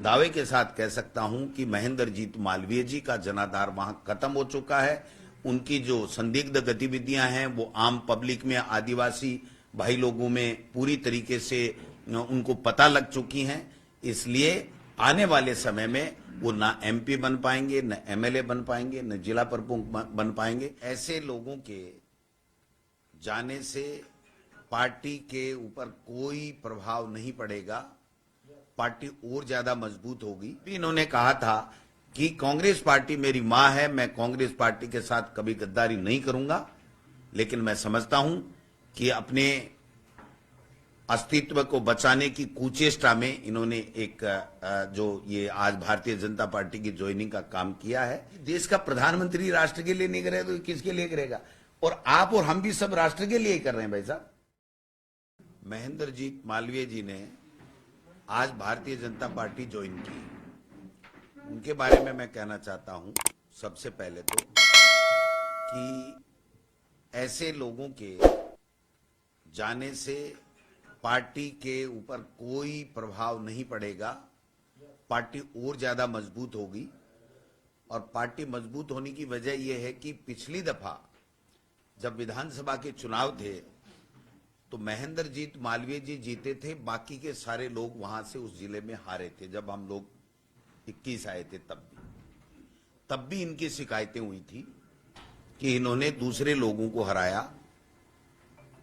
दावे के साथ कह सकता हूं कि महेंद्रजीत मालवीय जी का जनाधार वहां खत्म हो चुका है। उनकी जो संदिग्ध गतिविधियां हैं वो आम पब्लिक में, आदिवासी भाई लोगों में पूरी तरीके से उनको पता लग चुकी हैं। इसलिए आने वाले समय में वो ना एमपी बन पाएंगे, न एमएलए बन पाएंगे, न जिला प्रमुख बन पाएंगे। ऐसे लोगों के जाने से पार्टी के ऊपर कोई प्रभाव नहीं पड़ेगा, पार्टी और ज्यादा मजबूत होगी। इन्होंने कहा था कि कांग्रेस पार्टी मेरी मां है, मैं कांग्रेस पार्टी के साथ कभी गद्दारी नहीं करूंगा, लेकिन मैं समझता हूं कि अपने अस्तित्व को बचाने की कुचेष्टा में इन्होंने एक जो ये आज भारतीय जनता पार्टी की ज्वाइनिंग का काम किया है। देश का प्रधानमंत्री राष्ट्र के लिए नहीं करे तो किसके लिए करेगा? और आप और हम भी सब राष्ट्र के लिए ही कर रहे हैं भाई साहब। महेंद्रजीत मालवीय जी ने आज भारतीय जनता पार्टी ज्वाइन की। उनके बारे में मैं कहना चाहता हूं सबसे पहले तो कि ऐसे लोगों के जाने से पार्टी के ऊपर कोई प्रभाव नहीं पड़ेगा, पार्टी और ज्यादा मजबूत होगी। और पार्टी मजबूत होने की वजह यह है कि पिछली दफा जब विधानसभा के चुनाव थे तो महेंद्रजीत मालवीय जी जीते थे, बाकी के सारे लोग वहां से उस जिले में हारे थे। जब हम लोग 21 आए थे तब भी इनकी शिकायतें हुई थी कि इन्होंने दूसरे लोगों को हराया।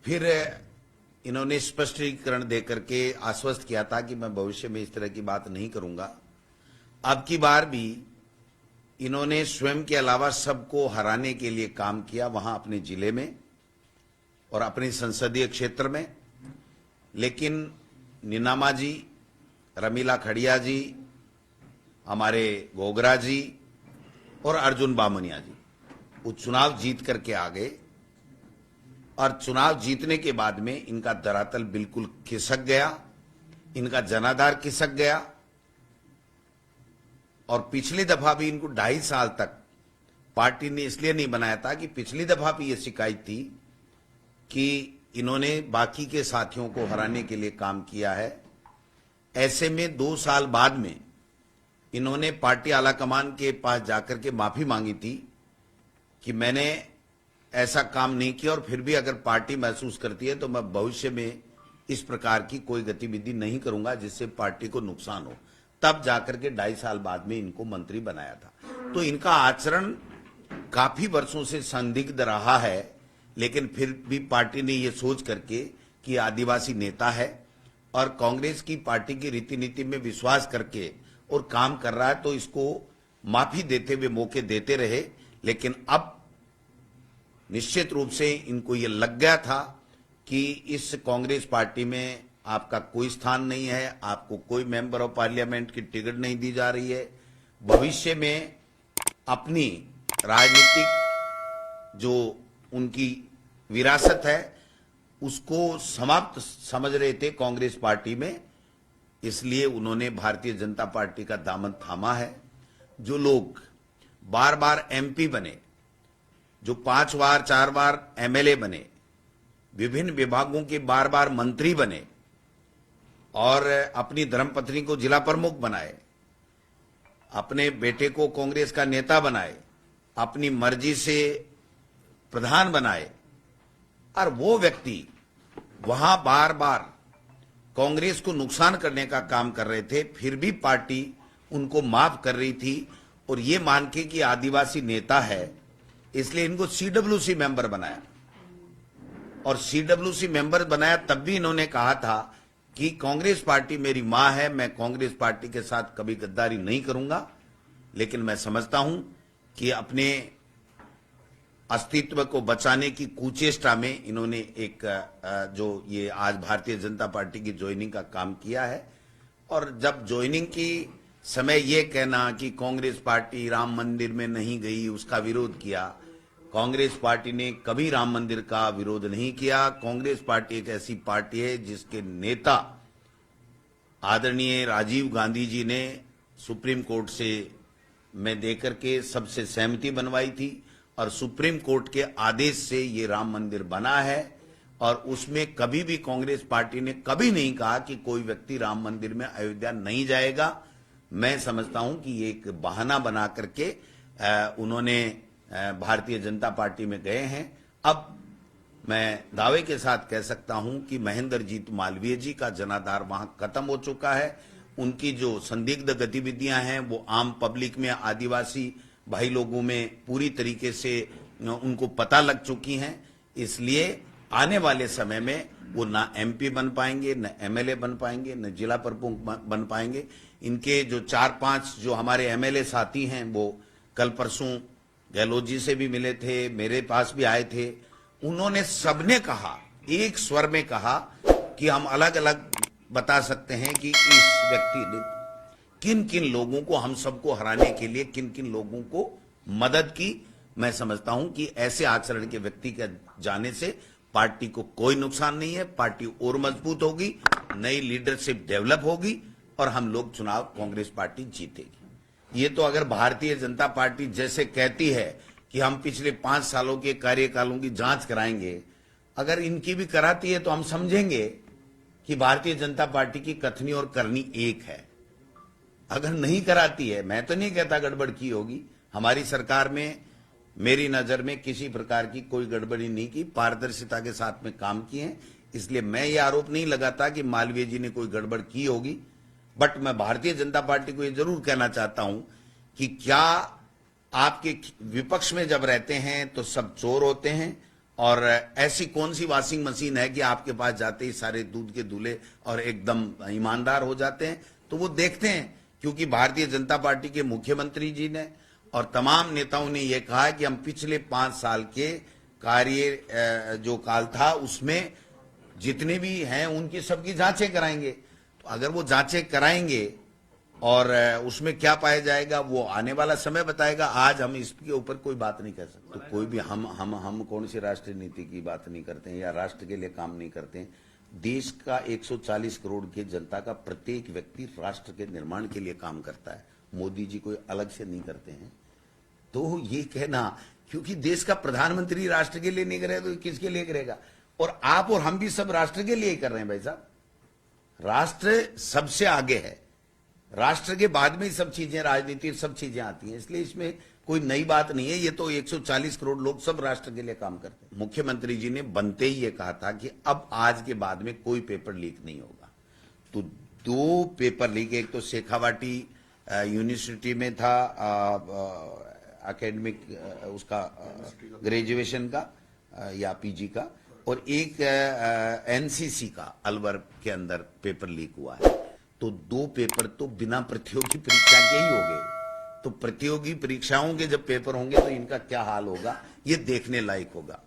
फिर इन्होंने स्पष्टीकरण देकर के आश्वस्त किया था कि मैं भविष्य में इस तरह की बात नहीं करूंगा। अब की बार भी इन्होंने स्वयं के अलावा सबको हराने के लिए काम किया वहां अपने जिले में और अपने संसदीय क्षेत्र में। लेकिन नीनामा जी, रमीला खड़िया जी, हमारे गोगरा जी और अर्जुन बामनिया जी वो चुनाव जीत करके आ गए। और चुनाव जीतने के बाद में इनका धरातल बिल्कुल खिसक गया, इनका जनाधार खिसक गया। और पिछली दफा भी इनको 2.5 साल तक पार्टी ने इसलिए नहीं बनाया था कि पिछली दफा भी ये शिकायत थी कि इन्होंने बाकी के साथियों को हराने के लिए काम किया है। ऐसे में 2 साल बाद में इन्होंने पार्टी आलाकमान के पास जाकर के माफी मांगी थी कि मैंने ऐसा काम नहीं किया और फिर भी अगर पार्टी महसूस करती है तो मैं भविष्य में इस प्रकार की कोई गतिविधि नहीं करूंगा जिससे पार्टी को नुकसान हो। तब जाकर के 2.5 साल बाद में इनको मंत्री बनाया था। तो इनका आचरण काफी वर्षों से संदिग्ध रहा है, लेकिन फिर भी पार्टी ने यह सोच करके कि आदिवासी नेता है और कांग्रेस की पार्टी की रीति नीति में विश्वास करके और काम कर रहा है तो इसको माफी देते हुए मौके देते रहे। लेकिन अब निश्चित रूप से इनको यह लग गया था कि इस कांग्रेस पार्टी में आपका कोई स्थान नहीं है, आपको कोई मेंबर ऑफ पार्लियामेंट की टिकट नहीं दी जा रही है। भविष्य में अपनी राजनीतिक जो उनकी विरासत है उसको समाप्त समझ रहे थे कांग्रेस पार्टी में, इसलिए उन्होंने भारतीय जनता पार्टी का दामन थामा है। जो लोग बार बार एमपी बने, जो 5 बार 4 बार एमएलए बने, विभिन्न विभागों के बार बार मंत्री बने और अपनी धर्मपत्नी को जिला प्रमुख बनाए, अपने बेटे को कांग्रेस का नेता बनाए, अपनी मर्जी से प्रधान बनाए, और वो व्यक्ति वहां बार बार कांग्रेस को नुकसान करने का काम कर रहे थे, फिर भी पार्टी उनको माफ कर रही थी और ये मान के कि आदिवासी नेता है इसलिए इनको सीडब्ल्यूसी मेंबर बनाया। और सीडब्ल्यूसी मेंबर बनाया तब भी इन्होंने कहा था कि कांग्रेस पार्टी मेरी मां है, मैं कांग्रेस पार्टी के साथ कभी गद्दारी नहीं करूंगा। लेकिन मैं समझता हूं कि अपने अस्तित्व को बचाने की कुचेष्टा में इन्होंने एक जो ये आज भारतीय जनता पार्टी की ज्वाइनिंग का काम किया है। और जब ज्वाइनिंग की समय ये कहना कि कांग्रेस पार्टी राम मंदिर में नहीं गई, उसका विरोध किया, कांग्रेस पार्टी ने कभी राम मंदिर का विरोध नहीं किया। कांग्रेस पार्टी एक ऐसी पार्टी है जिसके नेता आदरणीय राजीव गांधी जी ने सुप्रीम कोर्ट से में देकर के सबसे सहमति बनवाई थी और सुप्रीम कोर्ट के आदेश से ये राम मंदिर बना है। और उसमें कभी भी कांग्रेस पार्टी ने कभी नहीं कहा कि कोई व्यक्ति राम मंदिर में अयोध्या नहीं जाएगा। मैं समझता हूं कि ये एक बहाना बना करके उन्होंने भारतीय जनता पार्टी में गए हैं। अब मैं दावे के साथ कह सकता हूं कि महेंद्रजीत मालवीय जी का जनाधार वहां खत्म हो चुका है। उनकी जो संदिग्ध गतिविधियां हैं वो आम पब्लिक में, आदिवासी भाई लोगों में पूरी तरीके से उनको पता लग चुकी हैं। इसलिए आने वाले समय में वो ना एमपी बन पाएंगे, न एमएलए बन पाएंगे, न जिला प्रमुख बन पाएंगे। इनके जो 4-5 जो हमारे एमएलए साथी हैं वो कल परसों गहलोत जी से भी मिले थे, मेरे पास भी आए थे। उन्होंने सबने कहा, एक स्वर में कहा कि हम अलग अलग बता सकते हैं कि इस व्यक्ति ने किन किन लोगों को, हम सबको हराने के लिए किन किन लोगों को मदद की। मैं समझता हूं कि ऐसे आचरण के व्यक्ति के जाने से पार्टी को कोई नुकसान नहीं है, पार्टी और मजबूत होगी, नई लीडरशिप डेवलप होगी और हम लोग चुनाव कांग्रेस पार्टी जीतेगी। ये तो अगर भारतीय जनता पार्टी जैसे कहती है कि हम पिछले 5 सालों के कार्यकालों की जांच कराएंगे, अगर इनकी भी कराती है तो हम समझेंगे कि भारतीय जनता पार्टी की कथनी और करनी एक है। अगर नहीं कराती है, मैं तो नहीं कहता गड़बड़ की होगी, हमारी सरकार में मेरी नजर में किसी प्रकार की कोई गड़बड़ी नहीं की, पारदर्शिता के साथ में काम किए हैं। इसलिए मैं ये आरोप नहीं लगाता कि मालवीय जी ने कोई गड़बड़ की होगी। बट मैं भारतीय जनता पार्टी को ये जरूर कहना चाहता हूं कि क्या आपके विपक्ष में जब रहते हैं तो सब चोर होते हैं, और ऐसी कौन सी वॉशिंग मशीन है कि आपके पास जाते ही सारे दूध के दूल्हे और एकदम ईमानदार हो जाते हैं? तो वो देखते हैं, क्योंकि भारतीय जनता पार्टी के मुख्यमंत्री जी ने और तमाम नेताओं ने यह कहा कि हम पिछले 5 साल के कार्य जो काल था उसमें जितने भी हैं उनकी सबकी जांचें कराएंगे। तो अगर वो जांचें कराएंगे और उसमें क्या पाया जाएगा वो आने वाला समय बताएगा। आज हम इसके ऊपर कोई बात नहीं कर सकते। तो कोई भी हम कौन सी राष्ट्रीय नीति की बात नहीं करते हैं या राष्ट्र के लिए काम नहीं करते हैं। देश का 140 करोड़ की जनता का प्रत्येक व्यक्ति राष्ट्र के निर्माण के लिए काम करता है। मोदी जी कोई अलग से नहीं करते हैं। तो ये कहना, क्योंकि देश का प्रधानमंत्री राष्ट्र के लिए नहीं करे तो किसके लिए करेगा? और आप और हम भी सब राष्ट्र के लिए ही कर रहे हैं भाई साहब। राष्ट्र सबसे आगे है, राष्ट्र के बाद में ही सब चीजें, राजनीति सब चीजें आती हैं। इसलिए इसमें कोई नई बात नहीं है। ये तो 140 करोड़ लोग सब राष्ट्र के लिए काम करते हैं। मुख्यमंत्री जी ने बनते ही ये कहा था कि अब आज के बाद में कोई पेपर लीक नहीं होगा। तो 2 पेपर लीक, एक तो शेखावाटी यूनिवर्सिटी में था एकेडमिक उसका ग्रेजुएशन का या पीजी का, और एक एनसीसी का अलवर के अंदर पेपर लीक हुआ है। तो 2 पेपर तो बिना प्रतियोगी परीक्षा के ही हो गए। तो प्रतियोगी परीक्षाओं के जब पेपर होंगे तो इनका क्या हाल होगा, ये देखने लायक होगा।